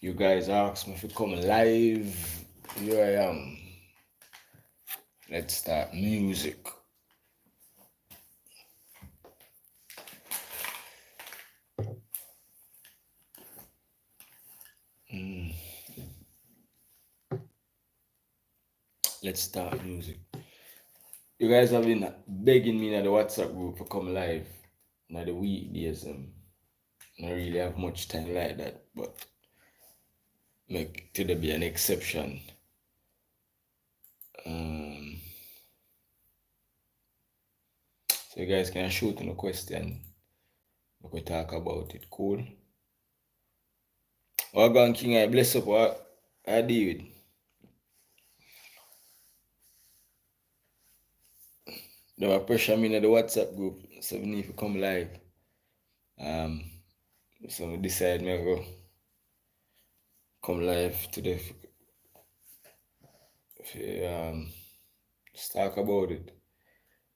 You guys asked me if you come live. Here I am. Let's start music. Let's start music. You guys have been begging me in the WhatsApp group to come live. Now the weekdays, I don't really have much time like that, but make today be an exception. So you guys can shoot in a question. We could talk about it. Cool. What going King? I bless up what I did. They were pressure me in the WhatsApp group, so we need to come live. So we decide me go come live today. Let's talk about it.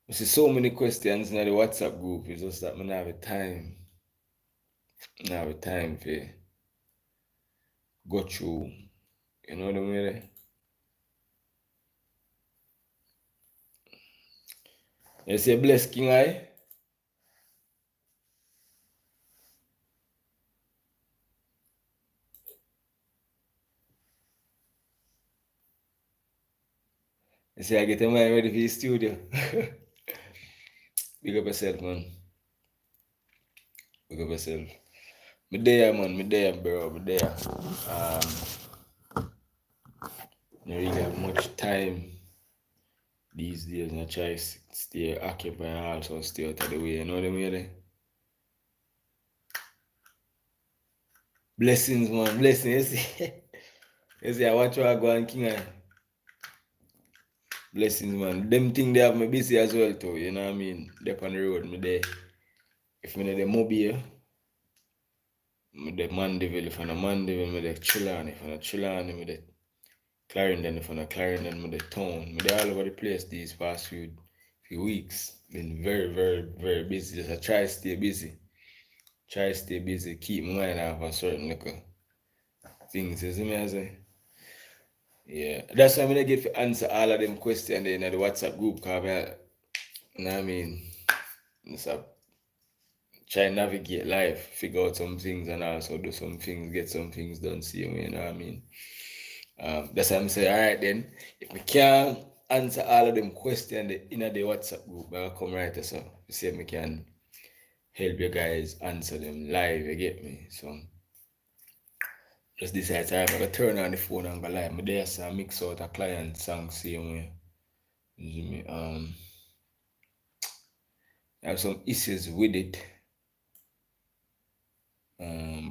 I see so many questions in the WhatsApp group. It's just that I don't have the time. I don't have the time to go through. You know what I mean? You say bless King I? You say I get your mind ready for the studio. Big up yourself, man. Big up yourself. Me there, man. Me there, bro. Me there. I really have much time these days. I try to stay occupied and also stay out of the way. You know what I mean? Blessings, man. Blessings. You see, I watch what I go on King. Blessings, man. Them thing they have me busy as well, too. You know what I mean? They on the road. Me there. If me there mobile, me there Mandeville. If I'm a Mandeville, me there Chillan. If I'm a Chillan, me there Clarendon. If I'm a Clarendon, me there Town. Me there all over the place these past few weeks. Been very, very, very busy. Just I try to stay busy. Try to stay busy. Keep my mind off of certain little things. You see me as I yeah. That's why I'm gonna get to answer all of them questions in the WhatsApp group. Cause you know what I mean? So try and navigate life, figure out some things and also do some things, get some things done, see me, you know what I mean? That's why I'm saying, all right then, if we can't answer all of them questions in the WhatsApp group, I'll come right to so you see if we can help you guys answer them live, you get me? So just decide to have to turn on the phone and go live. I there so I mix out a client song same way. You see me? I have some issues with it.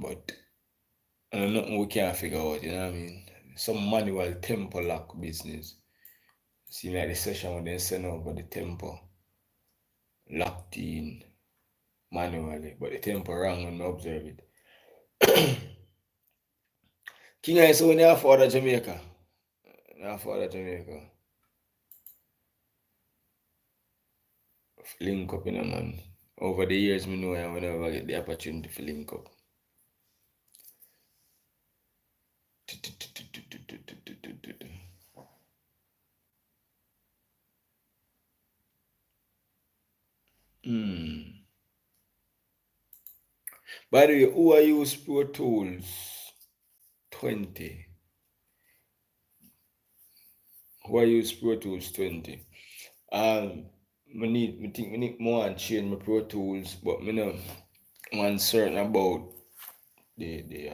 But nothing we can't figure out, you know what I mean? Some manual tempo lock business. See like the session when they send over the tempo locked in manually, but the tempo wrong when I observe it. King I so when you have father Jamaica. You have father Jamaica. Link up, you know, man. Over the years, me know I whenever I get the opportunity to link up. By the way, who I use Pro Tools 20? Who I use Pro Tools 20? I think we need more and change my Pro Tools, but me know I'm uncertain about the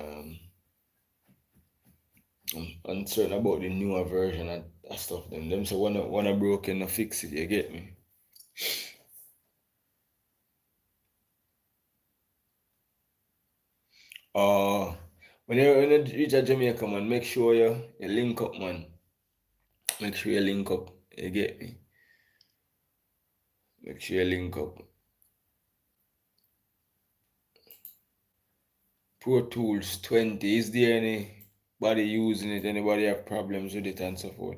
I'm uncertain about the newer version and stuff. Them so one I broken, I fix it. You get me? When you reach a Jamaica, man, make sure you link up, man. Make sure you link up. You get me? Make sure you link up. Pro Tools 20. Is there anybody using it? Anybody have problems with it and so forth?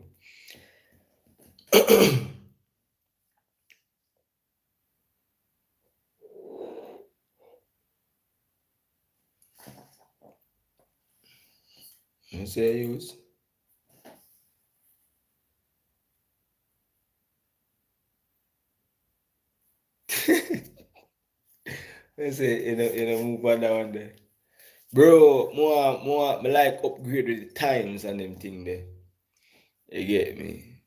You say I use? I say in a move on that one there. Bro, me like upgrade with the times and them thing there. You get me?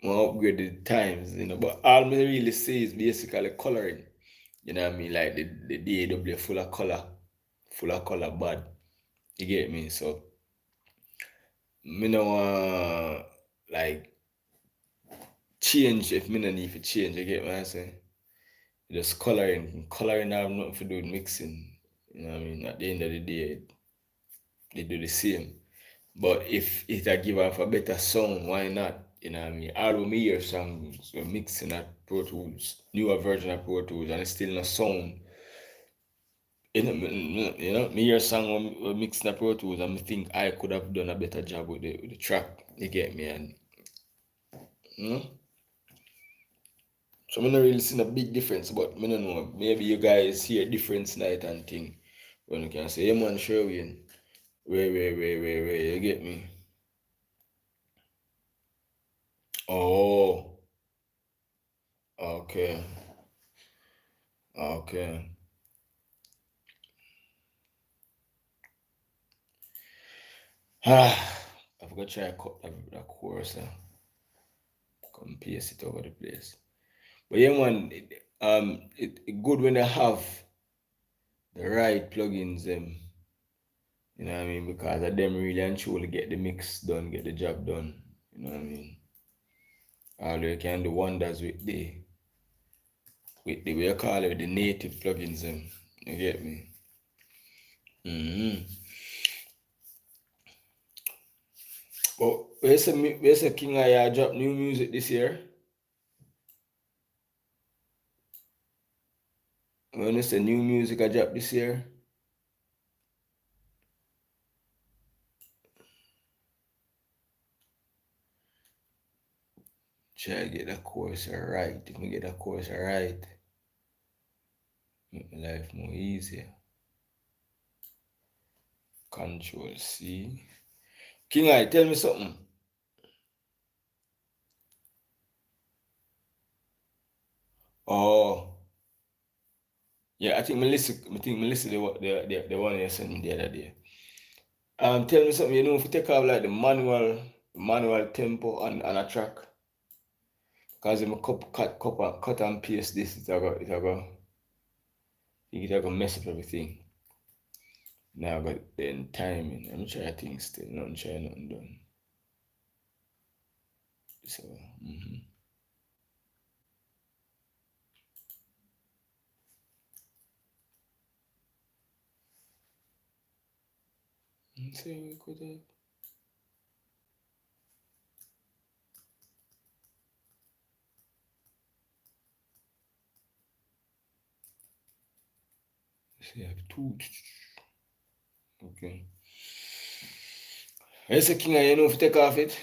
More upgrade with the times, but all me really see is basically coloring. You know what I mean? Like the DAW full of color bad. You get me? So me no want like change if me no need to change. You get what I'm saying? Just coloring. Coloring have nothing to do with mixing. You know what I mean? At the end of the day, they do the same. But if it a give off a better sound, why not? You know what I mean? All of me hear songs we're mixing at Pro Tools, newer version of Pro Tools, and it's still no sound. Me hear song we're mixing at Pro Tools, and I think I could have done a better job with the track. You get me? And you know? So I'm not really seeing a big difference, but I don't know. Maybe you guys hear difference night and thing. When you can say, hey man, Sherwin, where, you get me? Oh, okay, okay. I've got to try to cut that course and come paste it over the place. But yeah, man, it good when they have the right plugins, you know what I mean? Because of them really and truly get the mix done, get the job done. You know what I mean? All they can do wonders with the way I call it, the native plugins, you get me? Mm-hmm. But where's the King I drop new music this year? When it's the new music I drop this year? Try to get that course right. If we get that course right, make my life more easier. Control C. King I, tell me something. Oh, yeah, I think Melissa the one you sent me the other day. Tell me something. If you take off like the manual tempo on a track, cause if I cut and paste this, it go mess up everything. Now, but then timing. I'm trying things still. Nothing done. So, see we could have. See, I have two. Okay. Yes, King, you know if you take off it.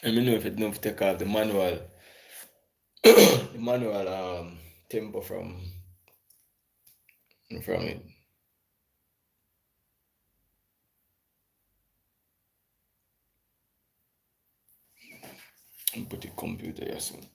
Let me know if you take off the manual, the manual tempo from it. And put the computer here soon.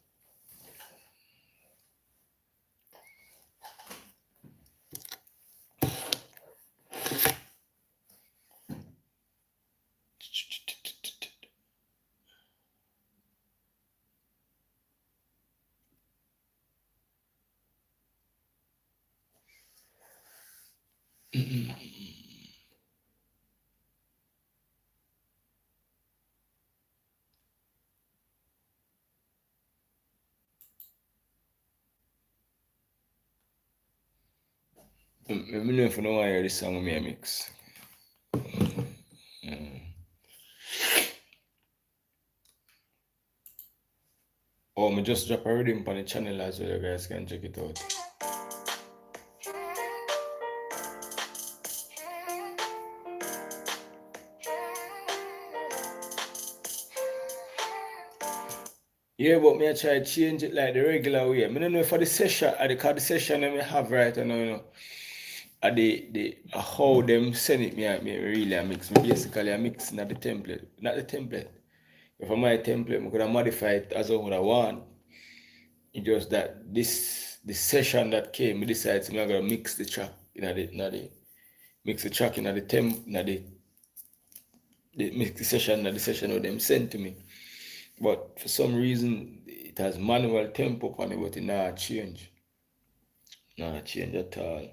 Let me know if you know why this song with me mix. Or me just drop a rhythm on the channel as well, you guys can check it out. Yeah, but me I try change it like the regular way. I don't know for the session, the session I have right now, the how them send it me really I mix. Me basically I mix not the template, not the template. If I my template, I could have modify it as I would I want. It's just that the session that came, we decided I'm gonna mix the track mix the track in the the mix the session with them sent to me. But for some reason it has manual tempo on it, but it not change. Not change at all.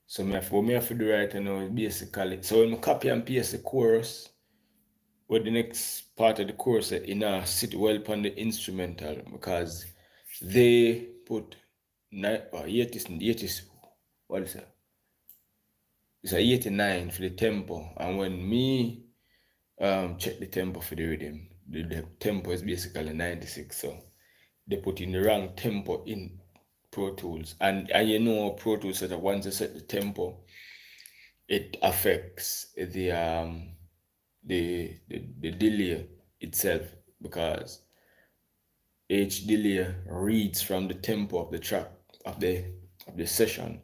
So what me have to do right now is basically, so when I copy and paste the chorus, with the next part of the chorus, it now sit well on the instrumental because they put 80, what is it? It's a 89 for the tempo, and when me check the tempo for the rhythm, the tempo is basically 96. So they put in the wrong tempo in Pro Tools, and Pro Tools that once you set the tempo, it affects the delay itself because each delay reads from the tempo of the track of the session,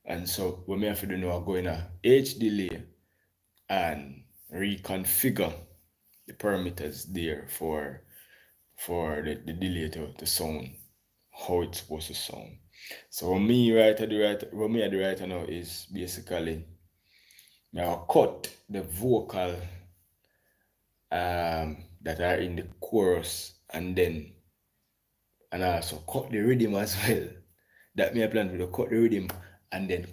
and so what we have to do now, go in a H delay and reconfigure the parameters there for the delay to sound how it's supposed to sound. So what me at the writer now is basically now cut the vocal that are in the chorus and also cut the rhythm as well. That me I plan to cut the rhythm and then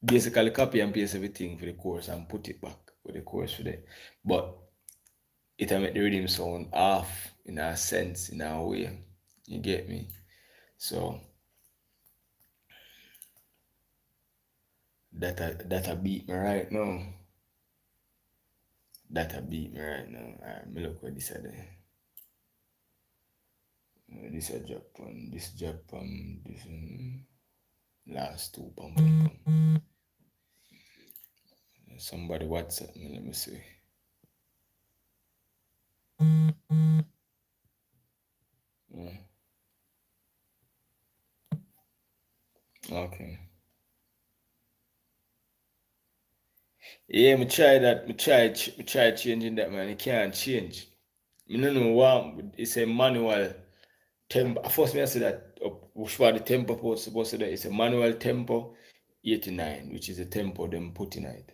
basically copy and paste everything for the chorus and put it back for the chorus for that. But it'll make the rhythm sound off in a sense, in a way. You get me? So that beat me right now. That beat me right now. Alright, me look what this are there. This a Japan, this last two pum. Somebody WhatsApp me, let me see. Okay. Yeah, me try that. Me try changing that, man. It can't change. Me no know what. It's a manual tempo. First, me I say that which was the tempo supposed to do. It's a manual tempo 89, which is the tempo them put in it,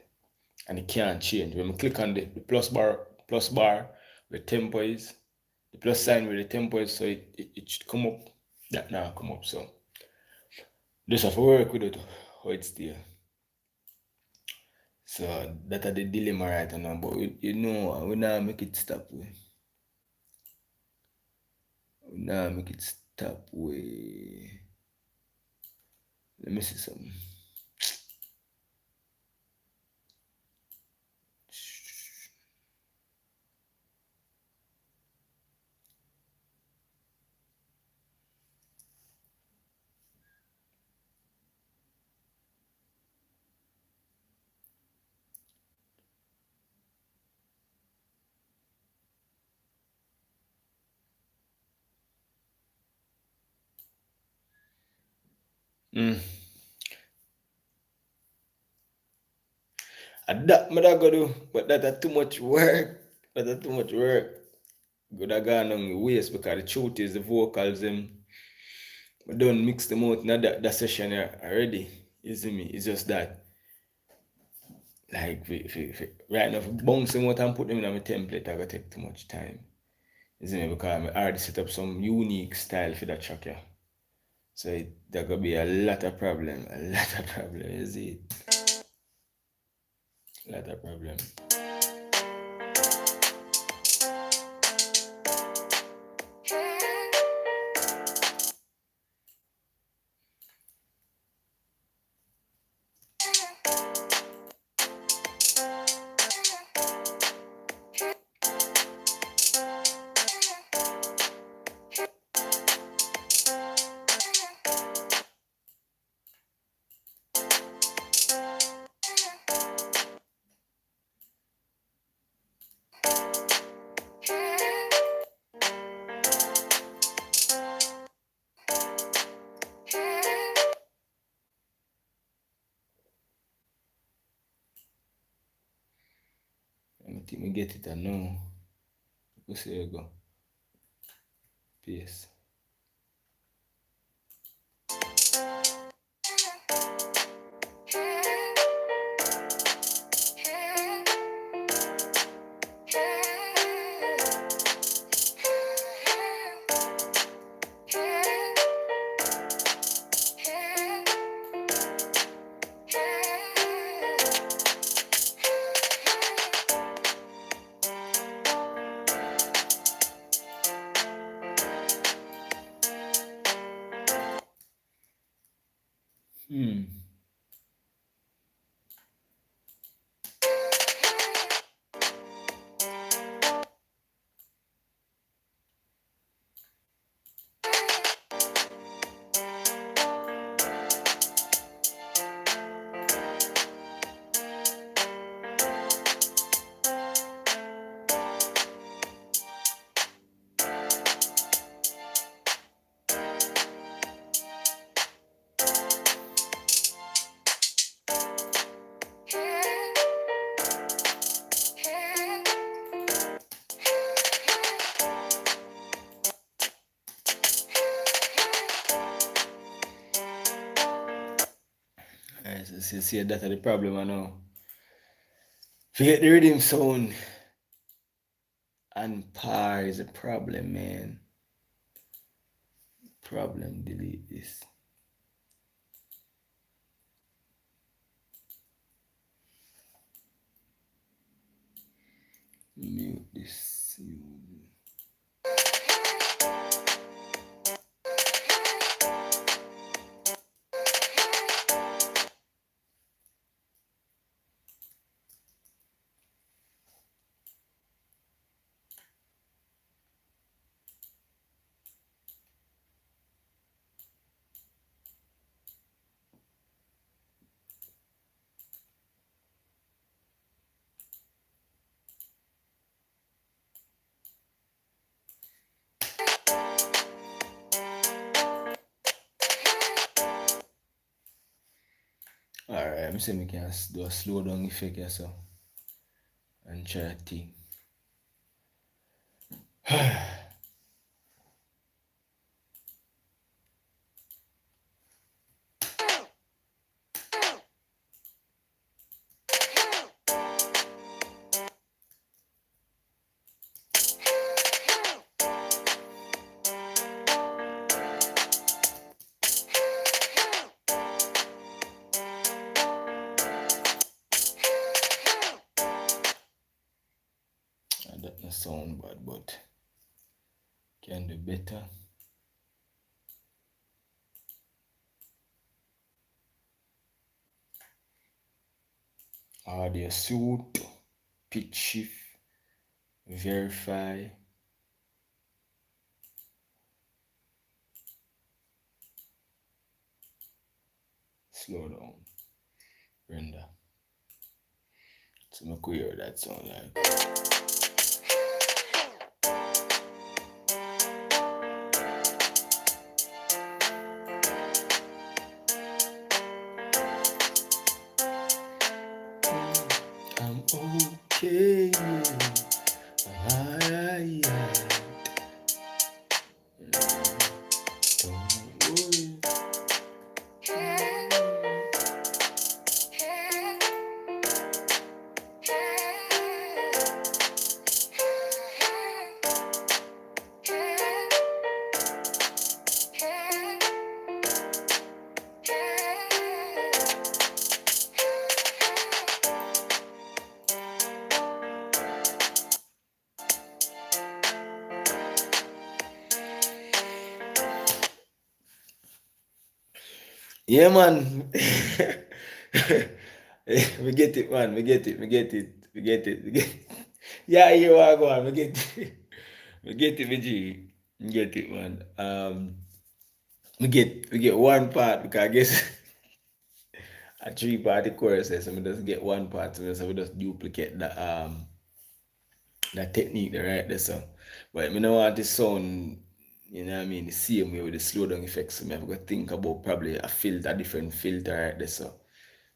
and it can't change. When we click on the plus bar, where tempo is, the plus sign where the tempo is, so it should come up. That now come up. So just have to work with it how it's there. So that are the dilemma right now, but we now make it stop. We now make it stop. Let me see something. And that me that go do, but that are too much work. That are too much work. Good have gone on the waste because the truth is the vocals them we don't mix them out in that session already. You see me? It's just that like right now if I bounce them out and put them in my template, I gotta take too much time. You see me? Because I already set up some unique style for that track, yeah. So there gonna be a lot of problem. You see it? A lot of problem. get it, I know. Go see where you go. Peace. See, that's the problem I know. Forget the rhythm sound and par is a problem, man. Problem, delete this. Mute this. Alright, I'm saying we can do a slow down effect here, so and try a thing. That doesn't sound bad, but can do better. Audio suit, pitch shift, verify. Slow down, render. So make we hear that sound like. I'm okay. Aye. Don't worry. Yeah, man. We get it, man. We get it. We get it. We get it. We get it. Yeah, you are going. We get it. We get it, VG. We get it, man. We get one part because I guess a three-party chorus, so we just get one part, so we just duplicate the technique right there, so. But I don't want the sound, you know what I mean, the same way with the slow down effects. So I have to think about probably a different filter right there, so.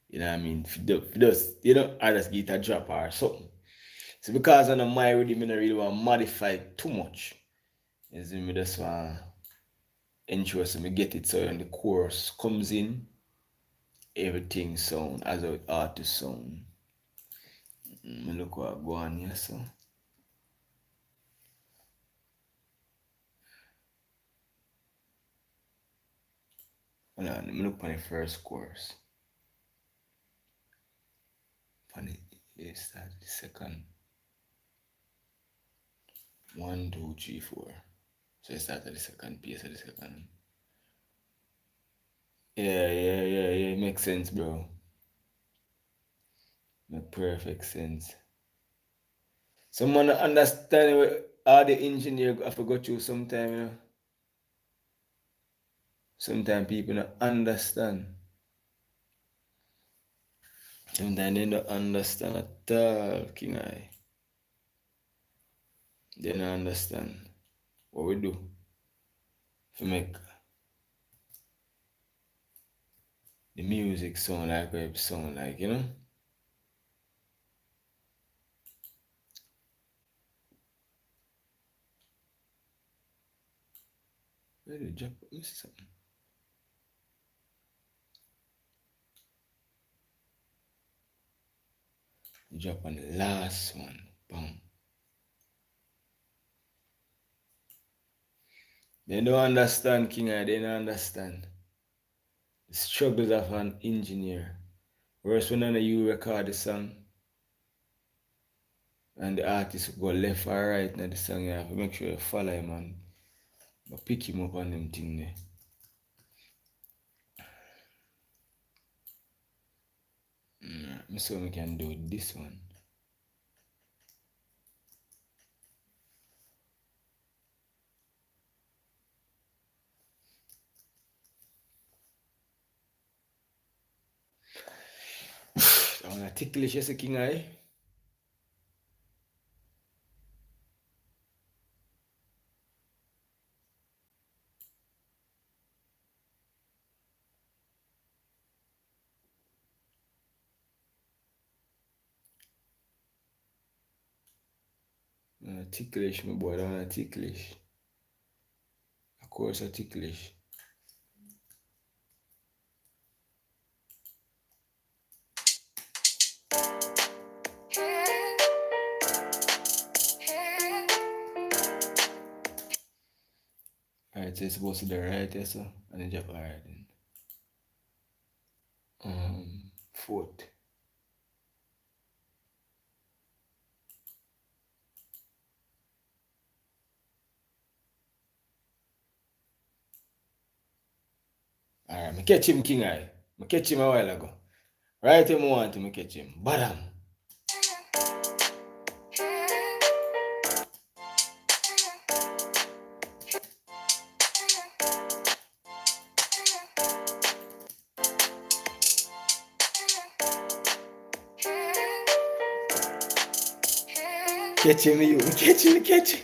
You know what I mean? If it does, I just get a drop or something. So because I'm my rhythm, I don't really want to modify too much. You see me just want to ensure so me get it so when the chorus comes in, everything sound as how it ought to sound. Look what go on here, so. Hold on, let me look on the first chorus. On the start the second. 1, 2, 3, 4. So I start at the second piece of the second. Yeah, it makes sense, bro. Make perfect sense. Someone understand what all the engineer have to go through sometime, you know. Sometimes people don't understand. Sometimes they don't understand at all, King Eye. They don't understand what we do to make the music sound like what it sound like, you know. Where did you drop? Miss something. You drop on the last one. Boom. They don't understand, King Eye. They don't understand the struggles of an engineer. Whereas when you record the song and the artist go left or right in the song, you have to make sure you follow him and pick him up on them thing there. So we can do this one. I want to ticklish as a King Eye. Ticklish, my boy. I want to ticklish. Of course, a ticklish. Alright, so it's supposed to be right there, so and then drop alright then. Fourth. Alright, I catch him, King Eye. I catch him a while ago. Right him want to catch him. Bottom. Catch him, you. Catch him. Catch him.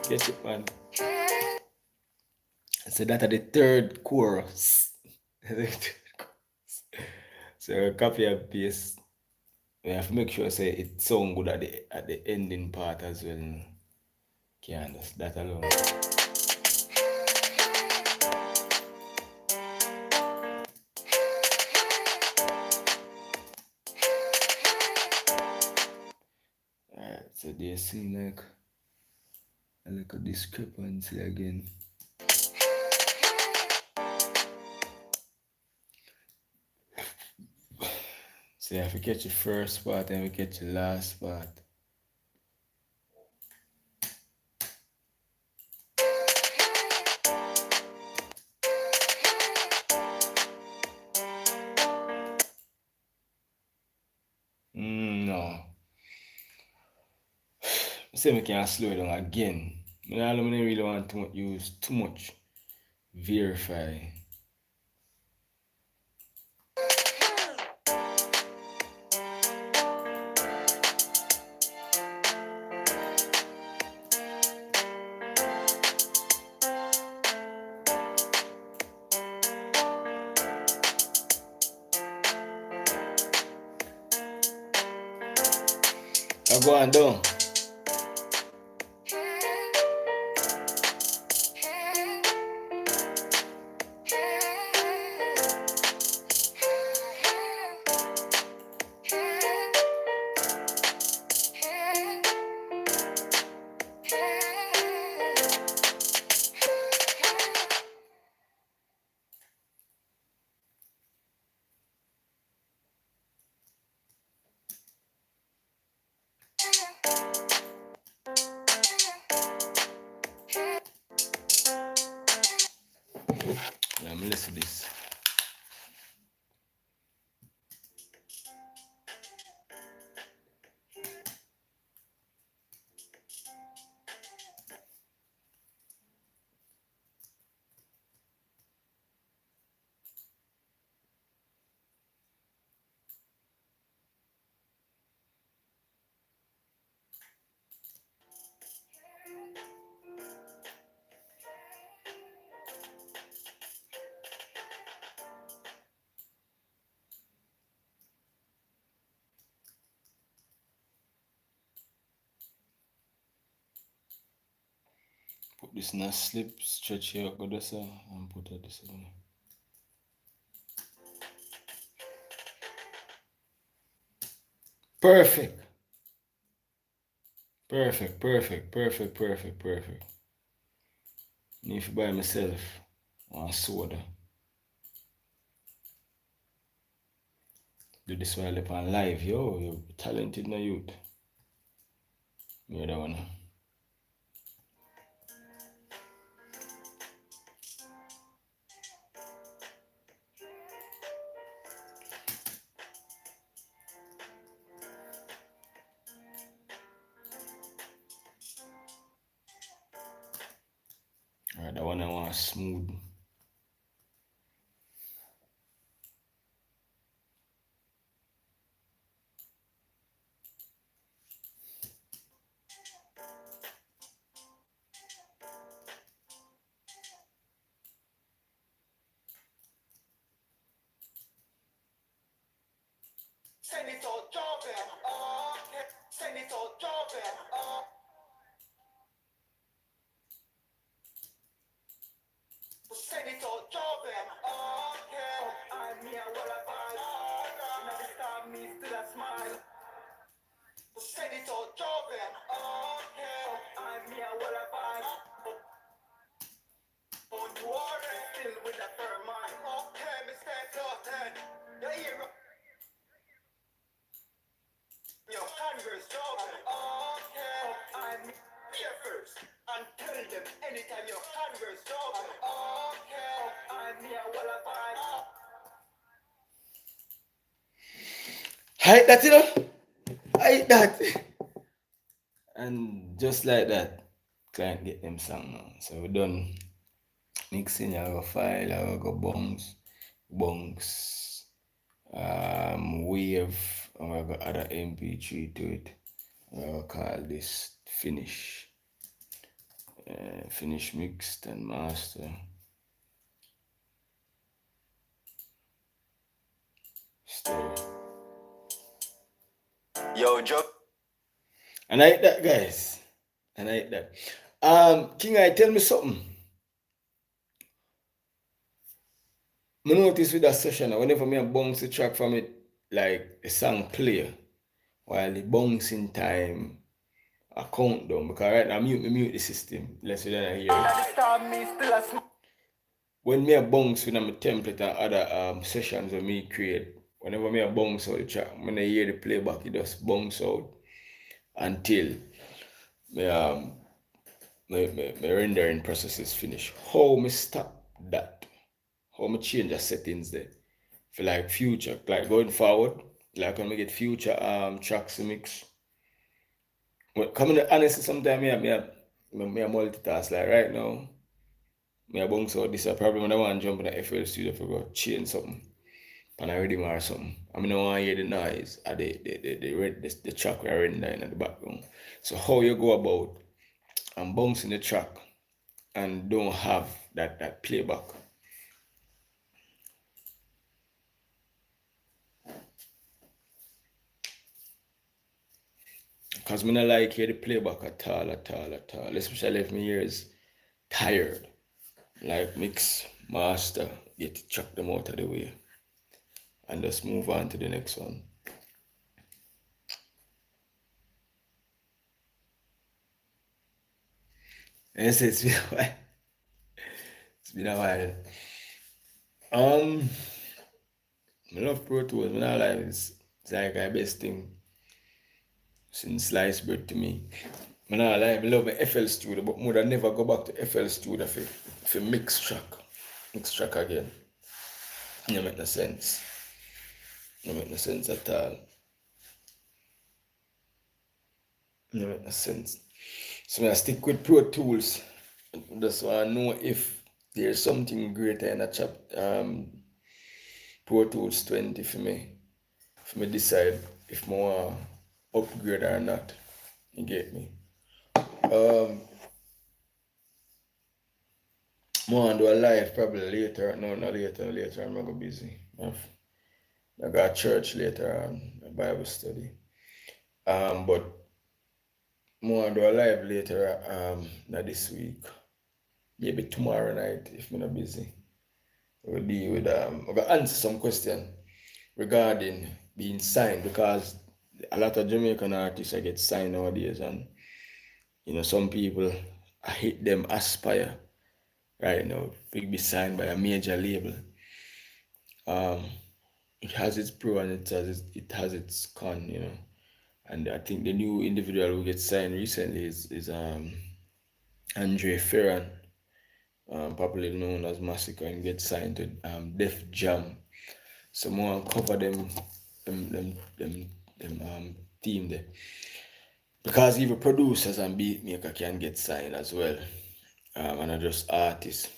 Catch him, man. So that are the third chorus. So copy and paste. We have to make sure say it sound good at the ending part as well. Can't just that alone. Alright, so do you see like a discrepancy again? So you have to catch the first part and we catch the last part. No. Say we can slow it down again. I don't really want to use too much verify. I go on down. Let me listen to this. Put this in a slip, stretch here, go this and put it this one. Perfect. Perfect, perfect, perfect, perfect, perfect. Need to buy myself one soda. Do this while up on live. Yo, you're talented na youth. Me that one. Alright, that one I want smooth. Send it out, Jordan. Okay. Send it out, Jordan. Send it out, Jordan. Okay. I'm here, well, I find. When I start, me still a smile. Send it out, Jordan. Okay. I'm here, well, I find. Don't worry, still with a firm mind. Okay, Mr. Clotten. You hear me? Your Congress, Jordan. Okay. I'm here first. And tell them anytime your Congress, Jordan. Okay. I'm here, well, I find. Hide that, you know? Hide that. And just like that, client get them song now. So we done mixing, I go file, I go bunks, wave, I go add a MP3 to it. I go call this finish. Finish mixed and master. Story. Yo, Joe. And I hate that, guys. And I hate that. King, I tell me something. I notice with that session, whenever me bounce the track from it, like a song play, while the bouncing time, I count down. Because right now, mute the system. Let's say that I hear it. When me a bounce with my template and other sessions that me create, whenever me a bounce out the track, when I hear the playback, it just bounce out until my rendering process is finished. How me stop that? How me change the settings there? For like future, like going forward, like when we get future tracks to mix. Well, coming honestly, sometimes me a multitask. Like right now, me a bounce out this a problem when I want to jump in the FL studio for go change something. And I rhythm or something. I mean I want to hear the noise of the track we are rendering in the background. So how you go about bouncing the track and don't have that playback. Because I don't like hear the playback at all. Especially if my ears tired. Like mix, master, get to chuck them out of the way. And just move on to the next one. Yes, it's been a while. It's been a while. I love Pro Tools. I not like it's like the best thing since sliced bread to me. I not like I love my FL Studio, but more than never go back to FL Studio for mix track again. It make no sense. It make no sense at all. It make no sense. So I stick with Pro Tools. Just want to know if there's something greater in a Pro Tools 20 for me decide if I want to upgrade or not. You get me? More do a live probably later. No, not later. Later I'm gonna go busy. I got church later on, a Bible study. But more do a live later not this week. Maybe tomorrow night if I'm not busy. We'll deal with I'm gonna answer some question regarding being signed, because a lot of Jamaican artists I get signed nowadays, and some people I hate them aspire right now to be signed by a major label. It has its pro and it has its con, And I think the new individual who gets signed recently is Andre Ferran, popularly known as Massacre, and gets signed to Def Jam. So more cover them team there, because even producers and beat maker can get signed as well, and not just artists.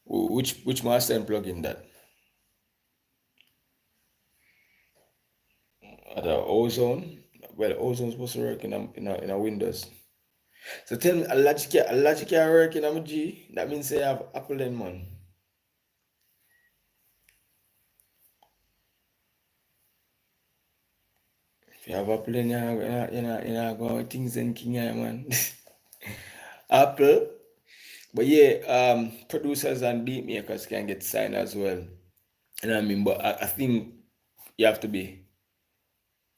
Which master plugin that? The Ozone. Well, Ozone supposed to work in a Windows. So tell me, a Logic can work in a G. That means they have Apple then, man. If you have Apple then, you go things and king, man. Apple. But yeah, producers and beat makers can get signed as well. You know what I mean? But I think you have to be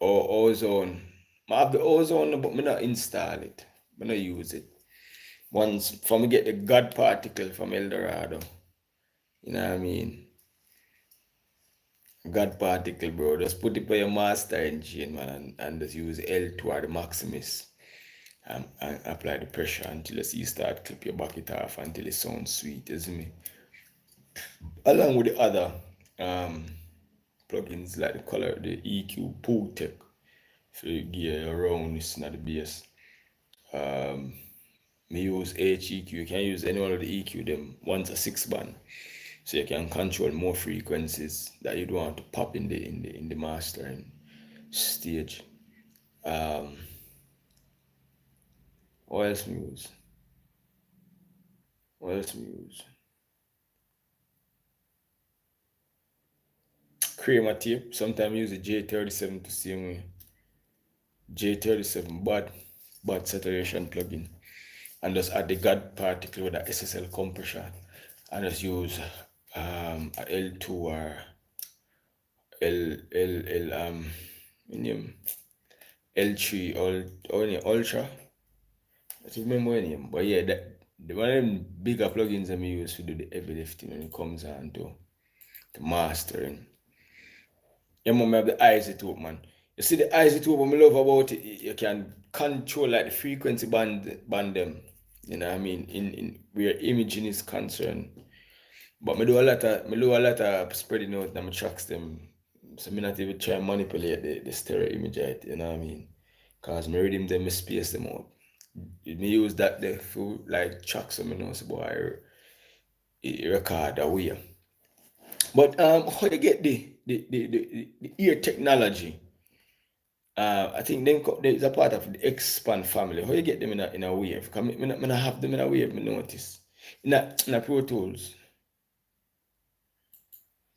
Ozone. I have the Ozone, but I not install it. I not use it. Once for me get the God particle from Eldorado. You know what I mean? God particle, bro. Just put it by your master engine, man, and just use L2 or the Maximus. And apply the pressure until you start clip your bucket off until it sounds sweet, isn't it? Along with the other plugins like the EQ Pool Tech for gear around this not the bass. Me use HEQ. You can use any one of the EQ them once a 6-band, so you can control more frequencies that you don't want to pop in the mastering stage. What else me use? Kramer tape. Sometimes use the J37 to same way. J37 bad saturation plugin, and just add the God particle with the SSL compression, and just use a L2 or L3 or Ultra. I don't remember any name, but yeah, the one of them bigger plugins that I use to do the heavy lifting when it comes on to mastering. Yeah, man, I have the iZotope, man. You see the iZotope, what I love about it, you can control like the frequency band them. You know what I mean? In where imaging is concerned. But I do a lot of spreading out them tracks them. So I not even try and manipulate the stereo image, you know what I mean? Cause my rhythm them, I space them out. Me use that there for like tracks, so I know so boy record away. But how you get the ear technology? I think then is a part of the Expand family. How you get them in a wave? Because I have them in a wave, I notice. In a Pro Tools.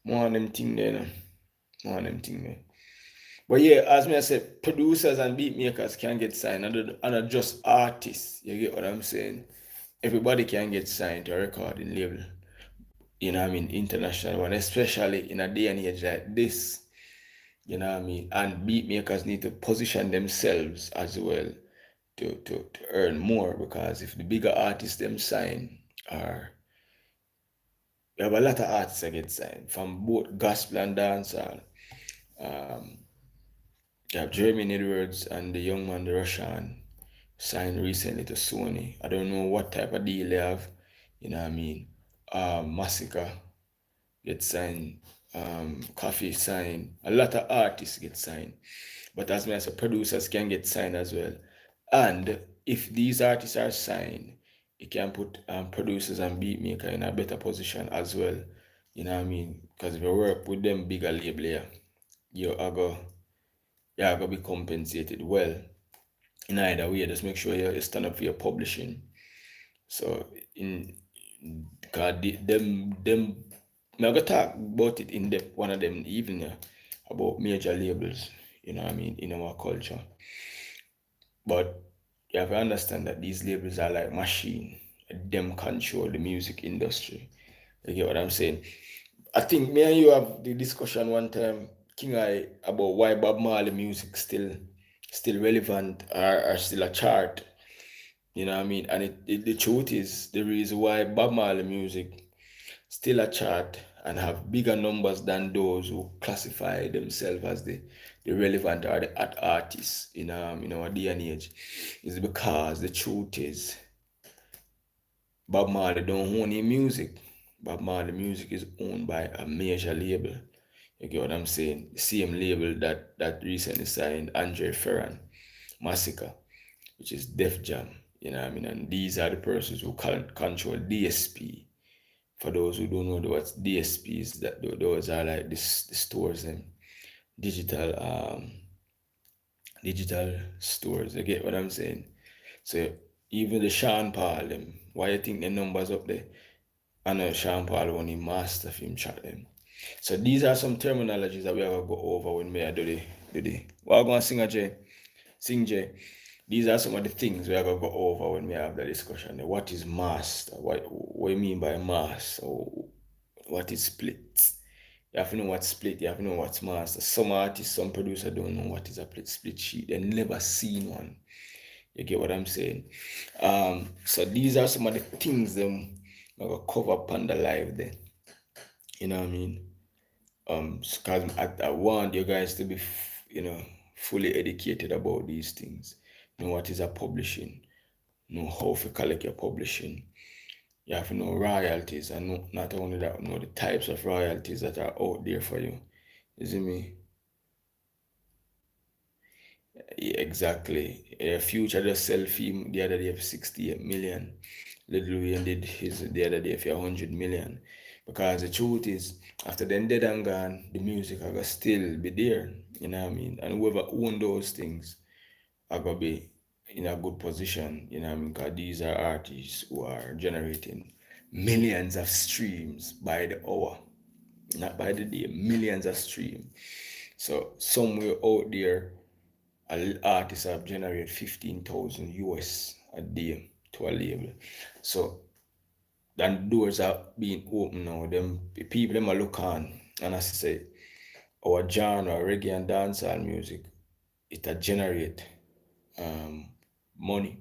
More of them thing there. One of them thing, man. But yeah, as me I said, producers and beat makers can get signed, and not just artists. You get what I'm saying? Everybody can get signed to a recording label. You know what I mean? International one, especially in a day and age like this. You know what I mean? And beat makers need to position themselves as well to earn more, because if the bigger artists them sign, are we have a lot of artists that get signed from both gospel and dancehall. Um, you have Jeremy Edwards and the young man, the Russian, signed recently to Sony. I don't know what type of deal they have. You know what I mean? Massacre get signed. Coffee signed. A lot of artists get signed. But as many as producers can get signed as well. And if these artists are signed, it can put producers and beat maker in a better position as well. You know what I mean? Because if you work with them bigger label here, you are going to be compensated well. In either way, just make sure you stand up for your publishing. So in God, them I'm gonna talk about it in depth one of them evening about major labels, you know what I mean, in our culture. But you have to understand that these labels are like machine. Them control the music industry. You get what I'm saying? I think me and you have the discussion one time, King I, about why Bob Marley music still relevant, or still a chart. You know what I mean? And the truth is, the reason why Bob Marley music still a chart and have bigger numbers than those who classify themselves as the relevant or the artists in our day and age is because the truth is Bob Marley don't own his music. Bob Marley music is owned by a major label. You get what I'm saying? The same label that recently signed Andre Ferran, Massacre, which is Def Jam. You know what I mean? And these are the persons who control DSP. For those who don't know what DSP is, that those are like the stores and digital digital stores. You get what I'm saying? So even the Sean Paul them, why you think the numbers up there? I know Sean Paul only master film chat them. So these are some terminologies that we are gonna go over when we are do the. What I'm gonna sing a Jay? Sing Jay. These are some of the things we are gonna go over when we have the discussion. What is master? What do you mean by master? Or what is split? You have to know what's split, you have to know what's master. Some artists, some producers don't know what is a split sheet. They never seen one. You get what I'm saying? So these are some of the things them I will cover up on the live there. You know what I mean? Because I want you guys to be, fully educated about these things. Know what is a publishing. Know how to collect your publishing. You have to know royalties, and not only that, know the types of royalties that are out there for you. You see me? Yeah, exactly. Future just sell film the other day for 68 million. Lil Wayne did his the other day for 100 million. Because the truth is, after them dead and gone, the music are gonna still be there. You know what I mean? And whoever own those things are gonna be in a good position. You know what I mean? Because these are artists who are generating millions of streams by the hour, not by the day, millions of streams. So somewhere out there, artists have generated 15,000 US a day to a label. So then doors are being open now. Them people them are look on, and as I say, our genre, reggae and dancehall music, it a generate money.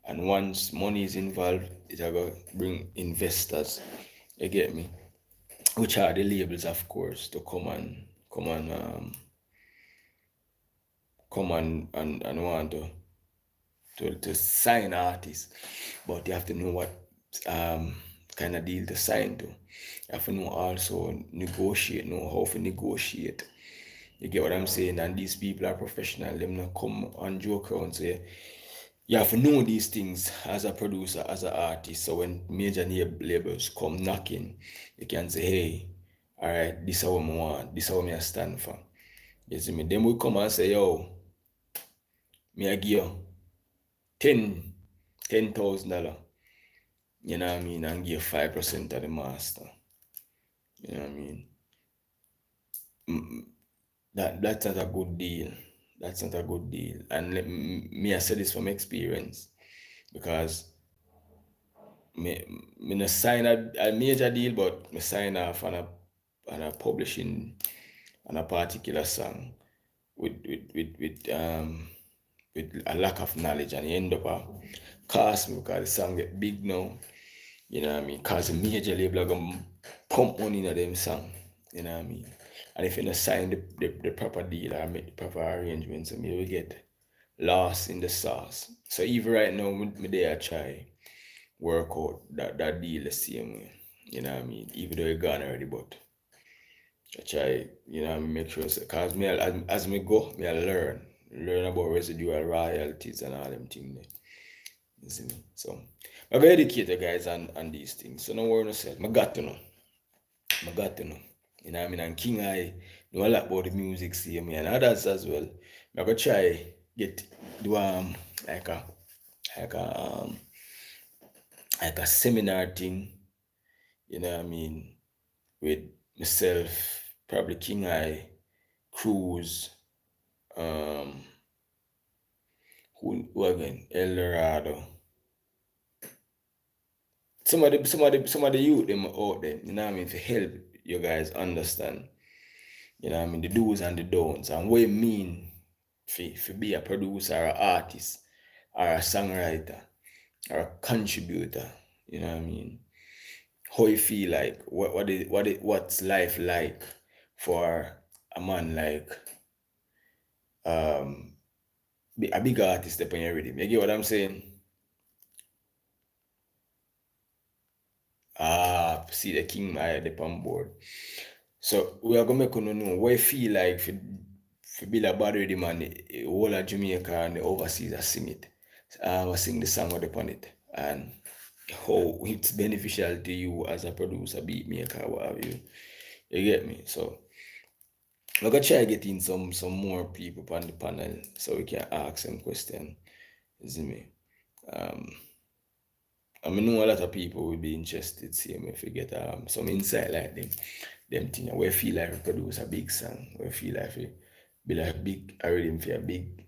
And once money is involved, it a go bring investors. You get me? Which are the labels, of course, to come and want to sign artists. But you have to know what kind of deal to sign to. You have to know also negotiate, know how to negotiate. You get what I'm saying? And these people are professional. Them not come and joke around and say, you have to know these things as a producer, as an artist. So when major labels come knocking, you can say, hey, all right, this is what I want, this is what I stand for. You see me? Then we come and say, yo, me I give you $10,000. You know what I mean? And give 5% of the master. You know what I mean? that's not a good deal. That's not a good deal. And me, I said this from experience because me not sign a major deal, but me sign off on a publishing on a particular song with a lack of knowledge, and you end up cost me because the song get big now. You know what I mean? Cause the major label are gonna pump money into them song. You know what I mean? And if you don't sign the proper deal or make the proper arrangements, and you will get lost in the sauce. So even right now, me there I try work out that deal the same way. You know what I mean? Even though it's gone already, but I try, you know, make sure, cause me as me go, me I learn about residual royalties and all them things there. You see me? So I go educate you guys on these things. So no worry yourself. I got to know. I got to know. You know what I mean? And King I know a lot about the music scene and others as well. I go try do like a like a um like a seminar thing, you know what I mean, with myself, probably King I, Cruz, um who again? Eldorado. Some of the youth them out there, you know what I mean, to help you guys understand, you know what I mean, the do's and the don'ts and what it mean for be a producer or artist or a songwriter or a contributor, you know what I mean? How you feel like what's life like for a man like um a big artist up on your rhythm. You get what I'm saying? See the king I the on board. So we are gonna make you know what you feel like for build a bad rhythm and the whole of Jamaica and the overseas I sing it. I sing the song upon it and how it's beneficial to you as a producer, beat maker, what have you. You get me? So we're gonna try getting some more people on the panel so we can ask them question. You see me? I mean, know a lot of people will be interested, see me if we get some insight like them thing where feel like we produce a big song, where feel like we be like big already for a big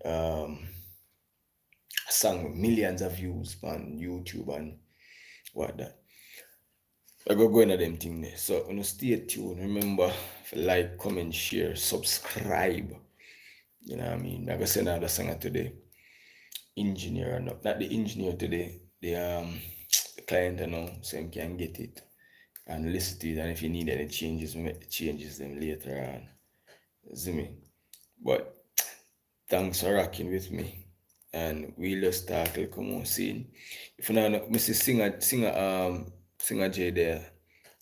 song with millions of views on YouTube and what that. I go into them thing there. So stay tuned. Remember if like, comment, share, subscribe. You know what I mean? I'm gonna send another song today. Engineer, not the engineer today, the client, so you can get it and listen to it. And if you need any changes, we make the changes them later on. See me? But thanks for rocking with me. And we'll just start to come on scene. If you know, Mr. Singer J there,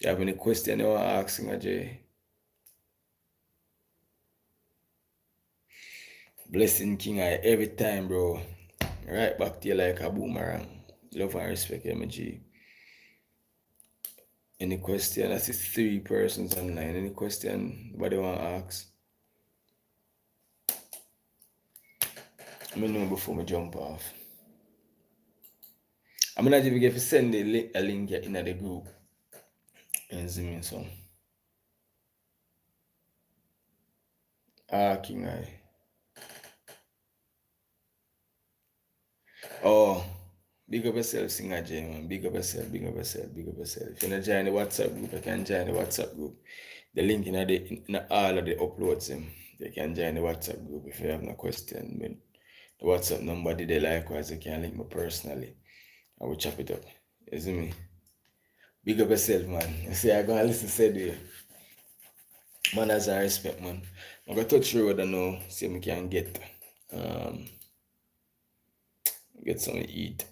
you have any question you want to ask Singer J? Blessing King I every time, bro. Right back to you like a boomerang. Love and respect, MG. Any question? I see 3 persons online. Any question anybody want to ask? Let me know before I jump off. I'm gonna even get to send a link in the group. And see me so. King I. Oh, big up yourself, Singer J, man. Big up yourself, big up yourself, big up yourself. If you want to join the WhatsApp group, you can join the WhatsApp group. The link in all of the uploads, you can join the WhatsApp group if you have no question. But the WhatsApp number did they likewise, you can link me personally. I will chop it up. You see me? Big up yourself, man. You see, I'm gonna listen to you. Manners and respect, man. I'm gonna touch the road and now see if we can get something to eat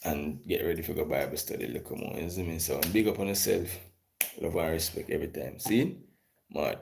and get ready for the Bible study. Look, come on, you see me? So big up on yourself. Love and respect every time. See? Mad.